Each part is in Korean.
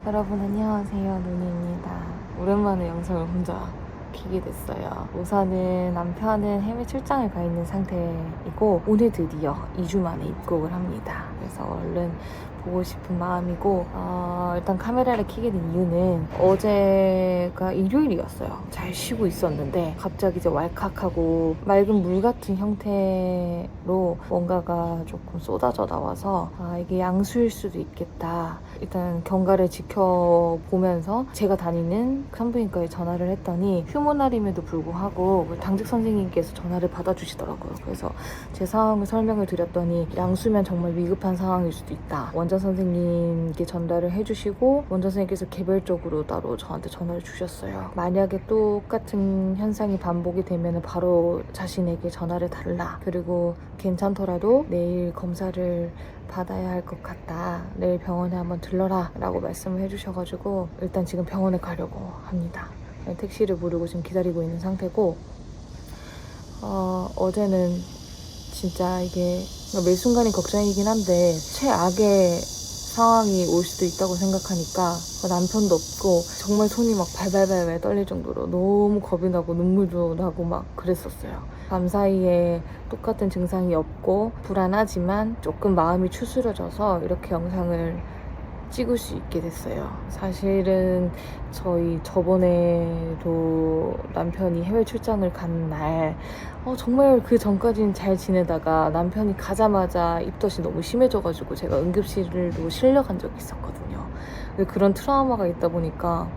여러분 안녕하세요, 노니입니다. 오랜만에 영상을 혼자 키게 됐어요. 우선은 남편은 해외 출장을 가 있는 상태이고 오늘 드디어 2주 만에 입국을 합니다. 그래서 얼른 보고 싶은 마음이고 일단 카메라를 켜게 된 이유는 어제가 일요일이었어요. 잘 쉬고 있었는데 갑자기 이제 왈칵하고 맑은 물 같은 형태로 뭔가가 조금 쏟아져 나와서 이게 양수일 수도 있겠다. 일단 경과를 지켜보면서 제가 다니는 산부인과에 전화를 했더니 휴무날임에도 불구하고 당직 선생님께서 전화를 받아주시더라고요. 그래서 제 상황을 설명을 드렸더니 양수면 정말 위급한 상황일 수도 있다. 원장 선생님께 전달을 해주시고 원장 선생님께서 개별적으로 따로 저한테 전화를 주셨어요. 만약에 똑같은 현상이 반복이 되면 바로 자신에게 전화를 달라. 그리고 괜찮더라도 내일 검사를 받아야 할 것 같다. 내일 병원에 한번 들러라 라고 말씀을 해주셔가지고 일단 지금 병원에 가려고 합니다. 택시를 부르고 지금 기다리고 있는 상태고 어제는 진짜 이게 매 순간이 걱정이긴 한데 최악의 상황이 올 수도 있다고 생각하니까 남편도 없고 정말 손이 막 발발발 떨릴 정도로 너무 겁이 나고 눈물도 나고 막 그랬었어요. 밤사이에 똑같은 증상이 없고 불안하지만 조금 마음이 추스러져서 이렇게 영상을 찍을 수 있게 됐어요. 사실은 저번에도 남편이 해외 출장을 간 날 정말 그 전까지는 잘 지내다가 남편이 가자마자 입덧이 너무 심해져가지고 제가 응급실로 실려간 적이 있었거든요. 그런 트라우마가 있다 보니까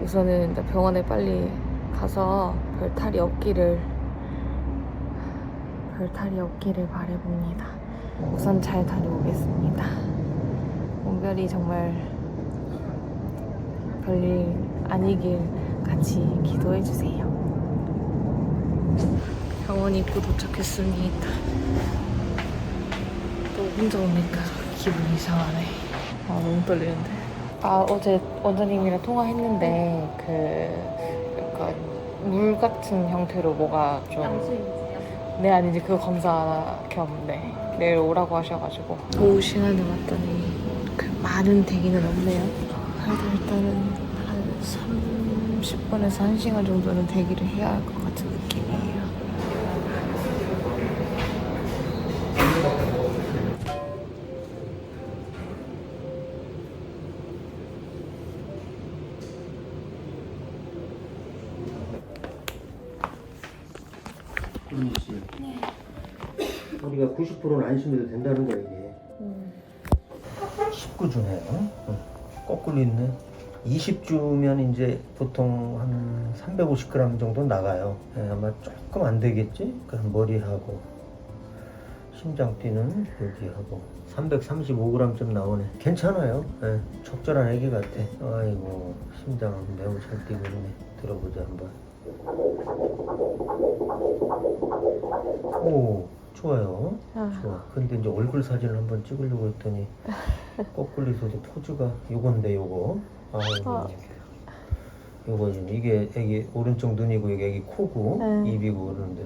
우선은 병원에 빨리 가서 별 탈이 없기를 바라봅니다. 우선 잘 다녀오겠습니다. 몸별이 정말 별일 아니길 같이 기도해주세요. 병원 입구 도착했습니다. 또 혼자 오니까 기분이 이상하네. 너무 떨리는데. 어제 원장님이랑 통화했는데 약간 물 같은 형태로 뭐가 좀 네, 아니지 그거 검사 겸 내일 오라고 하셔가지고 오후 시간에 왔더니 많은 대기는 없네요. 그래도 일단은 한 30분에서 1시간 정도는 대기를 해야 할 것 같은 느낌이에요. 씨. 네. 우리가 90%는 안심해도 된다는 거야 이게. 19주네요. 거꾸로 있네. 20주면 이제 보통 한 350g 정도 나가요. 네, 아마 조금 안 되겠지? 그럼 머리하고 심장 뛰는 여기하고 335g쯤 나오네. 괜찮아요. 네, 적절한 애기 같아. 아이고 심장 매우 잘 뛰고 있네. 들어보자 한번. 오, 좋아요. 좋아. 근데 이제 얼굴 사진을 한번 찍으려고 했더니 거꾸로 있어서 포즈가 요건데 요거. 아이고. 요거 지금 이게 애기 오른쪽 눈이고 이게 애기 코고 입이고 그러는데.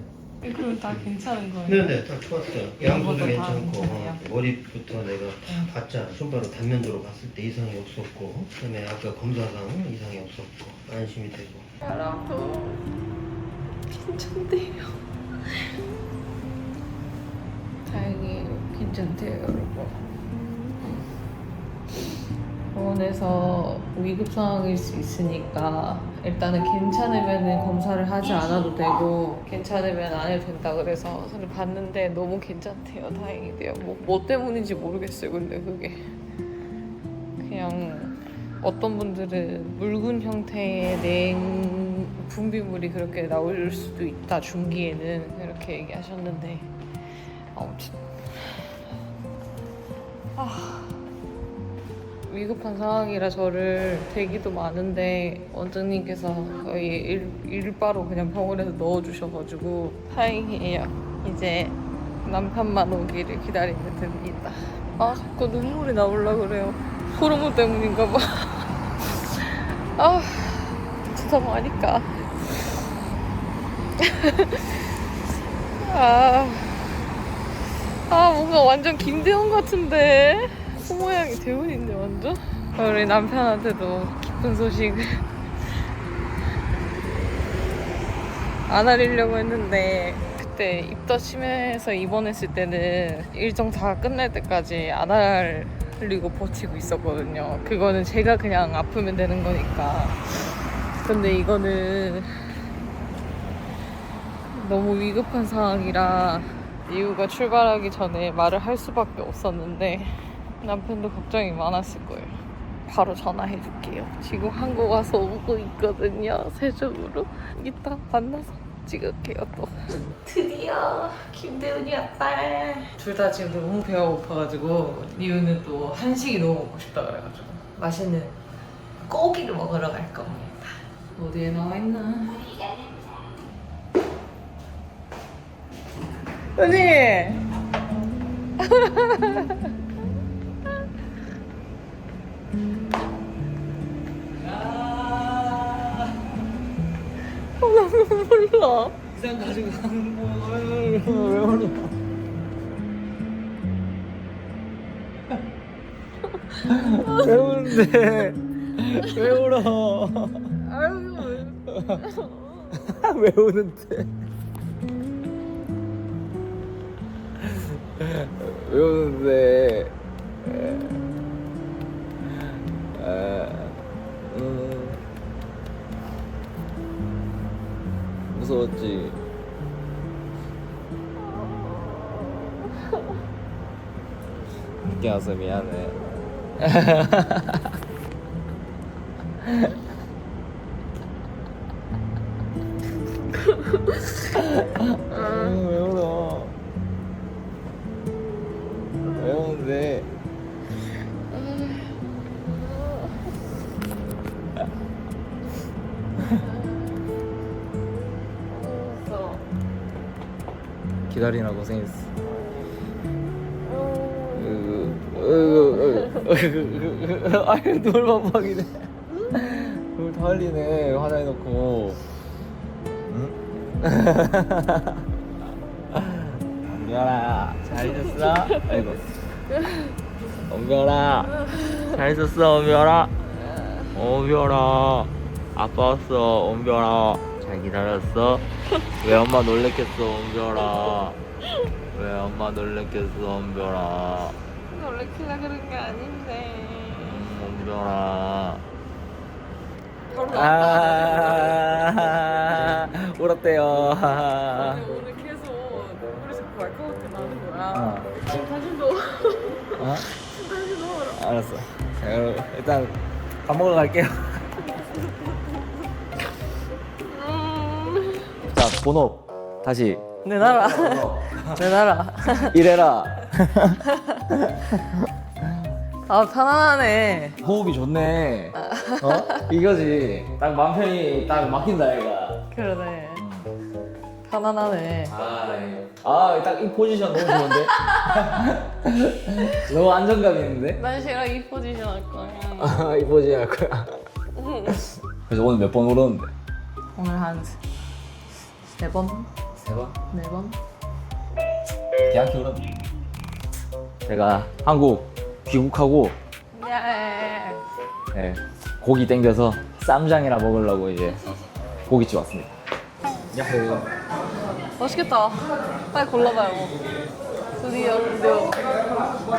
그럼 다 괜찮은 거예요? 네네, 다 좋았어요. 양손도 괜찮고 머리부터 내가 봤잖아. 손바로 단면도로 봤을 때 이상이 없었고, 그다음에 아까 검사상 이상이 없었고 안심이 되고. 사람도 괜찮대요. 다행히 괜찮대요, 여러분. 병원에서 위급 상황일 수 있으니까 일단은 괜찮으면 검사를 하지 않아도 되고 괜찮으면 안 해도 된다 그래서 저는 봤는데 너무 괜찮대요. 다행이대요. 뭐 때문인지 모르겠어요. 근데 그게 그냥 어떤 분들은 묽은 형태의 분비물이 그렇게 나올 수도 있다 중기에는 이렇게 얘기하셨는데 아무튼 위급한 상황이라 저를 대기도 많은데 원장님께서 거의 일바로 그냥 병원에서 넣어주셔가지고 다행이에요. 이제 남편만 오기를 기다리면 됩니다. 아 자꾸 눈물이 나오려고 그래요. 호르몬 때문인가 봐. 아 진짜 많으니까. 뭔가 완전 김대원 같은데 코 모양이 대운인데 완전. 우리 남편한테도 기쁜 소식 안 알리려고 했는데 그때 입덧 심해서 입원했을 때는 일정 다 끝날 때까지 안 알리고 버티고 있었거든요. 그거는 제가 그냥 아프면 되는 거니까. 근데 이거는 너무 위급한 상황이라 이유가 출발하기 전에 말을 할 수밖에 없었는데 남편도 걱정이 많았을 거예요. 바로 전화해 줄게요. 지금 한국 와서 오고 있거든요. 세종으로. 이따 만나서 찍을게요 또. 드디어 김대훈이 왔다. 둘 다 지금 너무 배가 고파가지고 이유는 또 한식이 너무 먹고 싶다 그래가지고 맛있는 고기를 먹으러 갈 겁니다. 어디에 나와 있나? 언니! 나 몰라. 이상 가지고 가는 거야. 왜 울어? 왜 우는데? 왜 울어? 아유. 왜 우는데? 왜 우는데? 무서웠지? 늦게 와서 미안해. 왜 울어? 왜 우는데? 기다리나 고생했어. 아유 눈물 반박이네. 눈물 다 흘리네. 화장해놓고. 응? 엄별아 잘 있었어? 아이고. 엄별아 잘 있었어 엄별아. 엄별아 아빠 왔어 엄별아. 잘 기다렸어? 왜 엄마 놀랬겠어 엄별아. 왜 엄마 놀랬겠어 엄별아. 놀래키려 그런 게 아닌데. 엄별아. 별로 울었대요. 아니 오늘 계속 눈물이 자꾸 말까맣게 나는 거야. 지금 다시 넣어. 어? 지금 다시 넣어라. 알았어. 자, 그럼 일단 밥 먹으러 갈게요. 자, 본업 다시. 내놔라. 내놔라. 이래라. 아 편안하네. 호흡이 좋네. 어? 이거지. 딱 맘 편히 딱 막힌다 얘가. 그러네. 편안하네. 딱 이 포지션 너무 좋은데? 너무 안정감 있는데? 난 싫어 이 포지션 할 거야. 이 포지션 할 거야. 그래서 오늘 몇 번 울었는데? 오늘 한 3번? 3번? 4번? 대학교 울었네. 제가 한국 귀국하고 네, 고기 땡겨서 쌈장이나 먹으려고 이제 고깃집 왔습니다. 야호. 맛있겠다. 빨리 골라봐요. 드디어.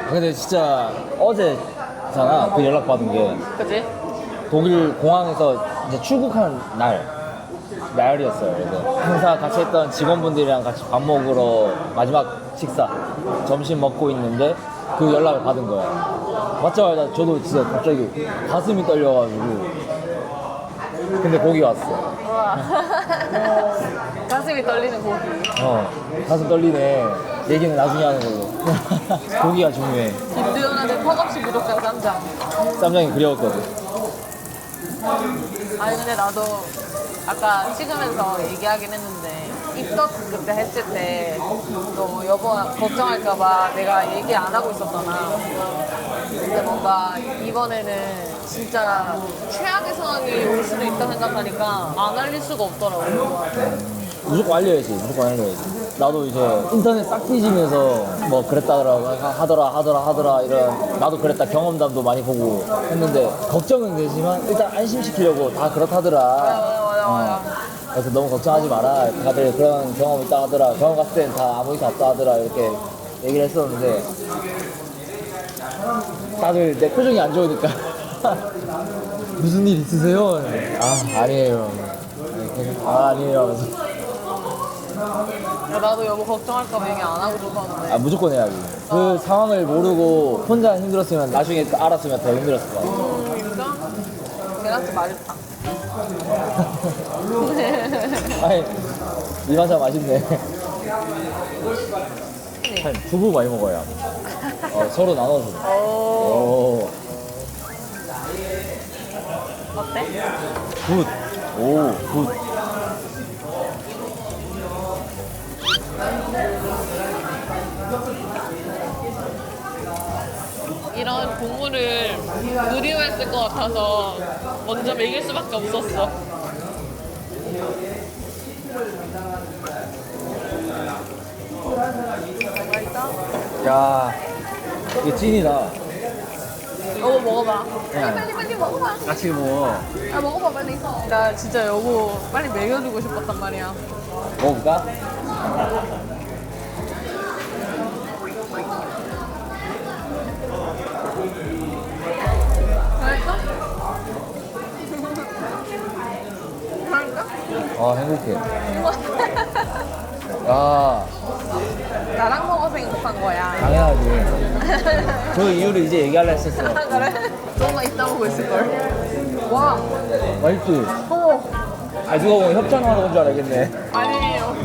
근데 진짜 어제 연락했잖아. 그 연락 받은 게 그지? 독일 공항에서 이제 출국하는 날이었어요. 그래서 행사 같이 했던 직원분들이랑 같이 밥 먹으러 마지막 식사 점심 먹고 있는데 그 연락을 받은 거야. 받자마자 저도 진짜 갑자기 가슴이 떨려가지고. 근데 고기 왔어. 우와. 가슴이 떨리는 고기. 가슴 떨리네. 얘기는 나중에 하는 걸로. 고기가 중요해. 김두현한테 턱없이 구독자 쌈장. 쌈장이 그리웠거든. 아니 근데 나도 아까 찍으면서 얘기하긴 했는데 입덕 그때 했을 때 너 여보 걱정할까봐 내가 얘기 안 하고 있었잖아. 근데 뭔가 이번에는 진짜 최악의 상황이 올 수도 있다 생각하니까 안 알릴 수가 없더라고. 무조건 알려야지. 무조건 알려야지. 나도 이제 인터넷 싹 뒤지면서 뭐 하더라 이런 나도 그랬다 경험담도 많이 보고 했는데 걱정은 되지만 일단 안심시키려고 다 그렇다더라. 맞아. 그래서 너무 걱정하지 마라. 다들 그런 경험 있다 하더라. 병원 갔을 땐 다 아무 일도 없다 하더라. 이렇게 얘기를 했었는데 다들 내 표정이 안 좋으니까 무슨 일 있으세요? 아니에요. 아니에요. 나도 여보 걱정할까봐 얘기 안 하고 싶었는데. 무조건 해야지. 그 상황을 모르고 혼자 힘들었으면 나중에 알았으면 더 힘들었을 것 같아. 진짜? 걔한테 말했다. 아니, 이 과자 맛있네. 두부 많이 먹어야. 서로 나눠서. 오. 어때? 굿. 오, 굿. 이런 국물을 그리워했을 것 같아서 먼저 먹일 수밖에 없었어. 맛있어? 야, 이게 찐이다. 여보 먹어봐. 그냥 빨리 먹어봐. 같이 먹어. 아 먹어봐 빨리. 나 진짜 여보 빨리 먹여주고 싶었단 말이야. 먹을까? 맛있어? 맛있어? 행복해. 야, 나랑 먹어서 행복한 거야. 당연하지. 그 이유를 이제 얘기하려 했었어. 그래? 조금만 이따 보고 있을걸. 와. 맛있지? 누가 보면 협찬하러 온 줄 알겠네. 아니에요.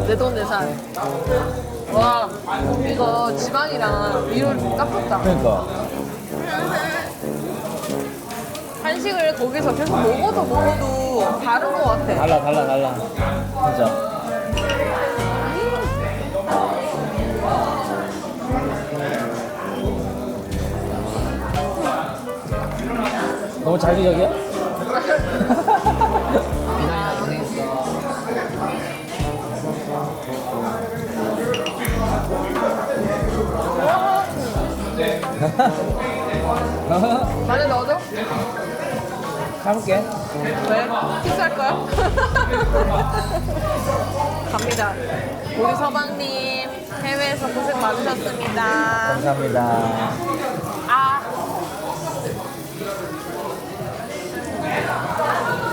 내 돈 내산. 와, 이거 지방이랑 위로 딱 좋다. 그러니까. 한식을 거기서 계속 먹어도 다른 것 같아. 달라. 진짜. 너무 자기적이야? 마늘 넣어줘? 참을게. 왜? 키스할 거야? 갑니다. 우리 서방님 해외에서 고생 많으셨습니다. 감사합니다.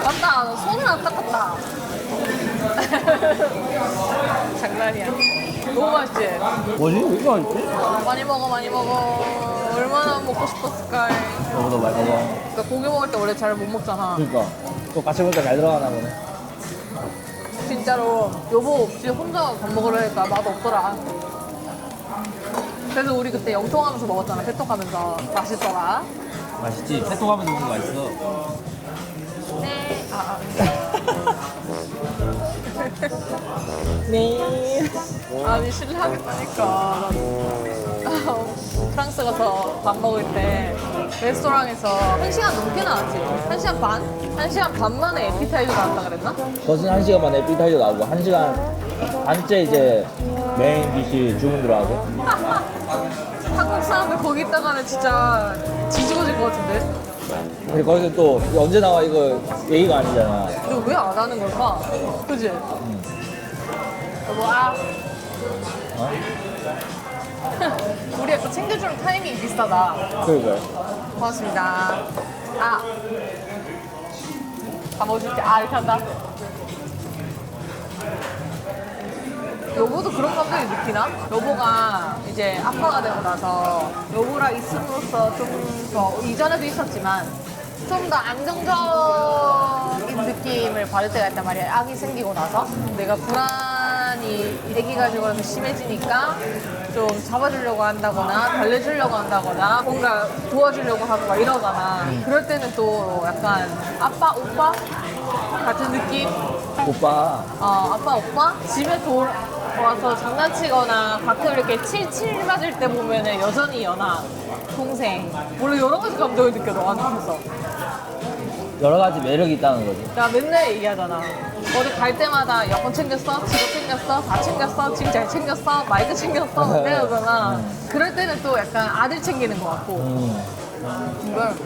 맞다. 너 손을 안 닦았다. 장난이야. 너무 맛있지? 뭐지? 왜 이렇게 맛있지? 많이 먹어. 얼마나 먹고 싶었을까. 너보다 많이 먹어. 그러니까 고기 먹을 때 원래 잘 못 먹잖아. 그러니까. 또 같이 먹으니까 잘 들어가나 보네. 진짜로 여보 없이 혼자 밥 먹으려 하니까 맛 없더라. 그래서 우리 그때 영통하면서 먹었잖아. 회톡하면서 맛있더라. 맛있지? 태통하면서 먹는 거 맛있어. 네. 네. 아니 실례하겠다니까. 프랑스 가서 밥 먹을 때 레스토랑에서 1시간 넘게 나왔지. 1시간 반? 1시간 반 만에 에피타이저 나왔다 그랬나? 버스는 1시간 만에 에피타이저 나오고 1시간 반째 이제 메인 디시 주문 들어가고. 한국 사람들 거기 있다가는 진짜 뒤집어질 것 같은데? 근데 거기서 또 이거 언제 나와 이거 얘기가 아니잖아. 이거 왜 안 하는 걸까? 그지? 여보 어? 우리 약간 챙겨주는 타이밍이 비슷하다. 그러니까요. 고맙습니다. 아. 다 먹어줄게. 아, 이렇게 한다. 여보도 그런 감정이 느끼나? 여보가 이제 아빠가 되고 나서 여보랑 있음으로써 좀 더 이전에도 있었지만 좀 더 안정적인 느낌을 받을 때가 있단 말이야. 아기 생기고 나서 내가 불안이 애기 가지고 심해지니까 좀 잡아주려고 한다거나 달래주려고 한다거나 뭔가 도와주려고 하고 막 이러잖아. 그럴 때는 또 약간 아빠 오빠 같은 느낌? 오빠. 아빠 오빠 집에 돌아와서 장난치거나 가끔 이렇게 칠 맞을 때 보면은 여전히 연하 동생 원래 여러 가지 감정을 느껴 너한테서. 여러 가지 매력이 있다는 거지. 나 맨날 얘기하잖아. 어디 갈 때마다 여권 챙겼어? 직업 챙겼어? 다 챙겼어? 짐 잘 챙겼어? 마이크 챙겼어? 이러잖아. 그럴 때는 또 약간 아들 챙기는 것 같고. 이걸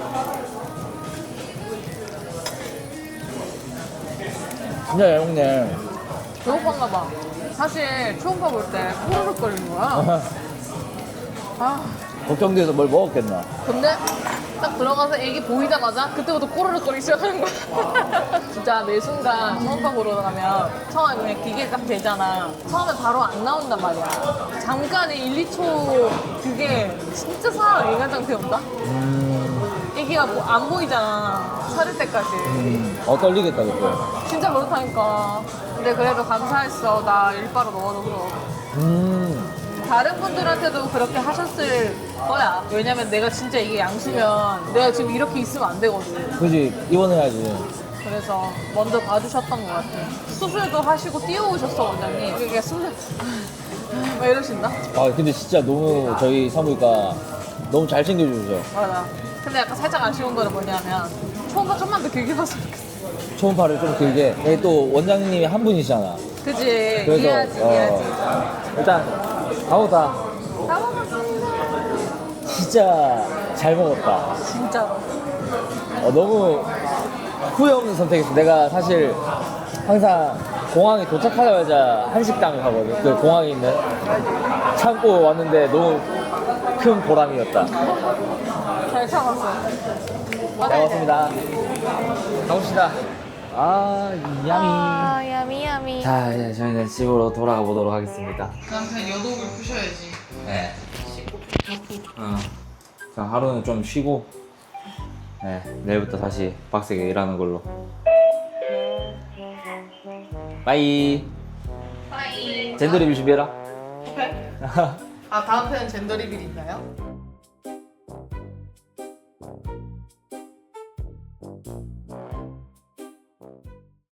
진짜 얇네. 배고픈가 봐. 사실 초음파 볼 때 호로록 거리는 거야. 아, 걱정돼서 뭘 먹었겠나. 근데 딱 들어가서 애기 보이자마자 그때부터 꼬르륵 거리기 시작하는 거야. 진짜 매 순간 초음파 보러 가면 처음에 그냥 기계 딱 되잖아. 처음에 바로 안 나온단 말이야. 잠깐의 1, 2초 그게 진짜 사람 인간장 태운다? 애기가 뭐 안 보이잖아. 사릴 때까지. 떨리겠다, 그때. 진짜 그렇다니까. 근데 그래도 감사했어. 나 일바로 넣어줘서. 다른 분들한테도 그렇게 하셨을 거야. 왜냐면 내가 진짜 이게 양수면 내가 지금 이렇게 있으면 안 되거든. 그지, 입원해야지. 그래서 먼저 봐주셨던 것 같아. 수술도 하시고 뛰어오셨어, 원장님. 그게 수술 막 이러신다? 아, 근데 진짜 너무 저희 산부인과 너무 잘 챙겨주셔. 맞아. 근데 약간 살짝 아쉬운 거는 뭐냐면 초음파 좀만 더 길게 봤으면 좋겠어. 초음파를 좀 길게. 여기 또 원장님이 한 분이시잖아. 그지? 그래서, 이해하지, 이해하지. 일단, 가보다. 다 먹었습니다. 진짜 잘 먹었다. 진짜로. 너무 후회 없는 선택이었어. 내가 사실 항상 공항에 도착하자마자 한식당을 가거든. 그 공항에 있는. 참고 왔는데 너무 큰 보람이었다. 잘 참았어. 잘 먹었습니다. 가봅시다. 야미. 야미. 자, 이제 저희는 집으로 돌아가 보도록 하겠습니다. 남편 여독을 푸셔야지. 네. 자, 하루는 좀 쉬고, 네, 내일부터 다시 빡세게 일하는 걸로. 빠이. 빠이. 젠더 리뷰 준비해라. 오케이. 다음 편은 젠더 리빌인가요?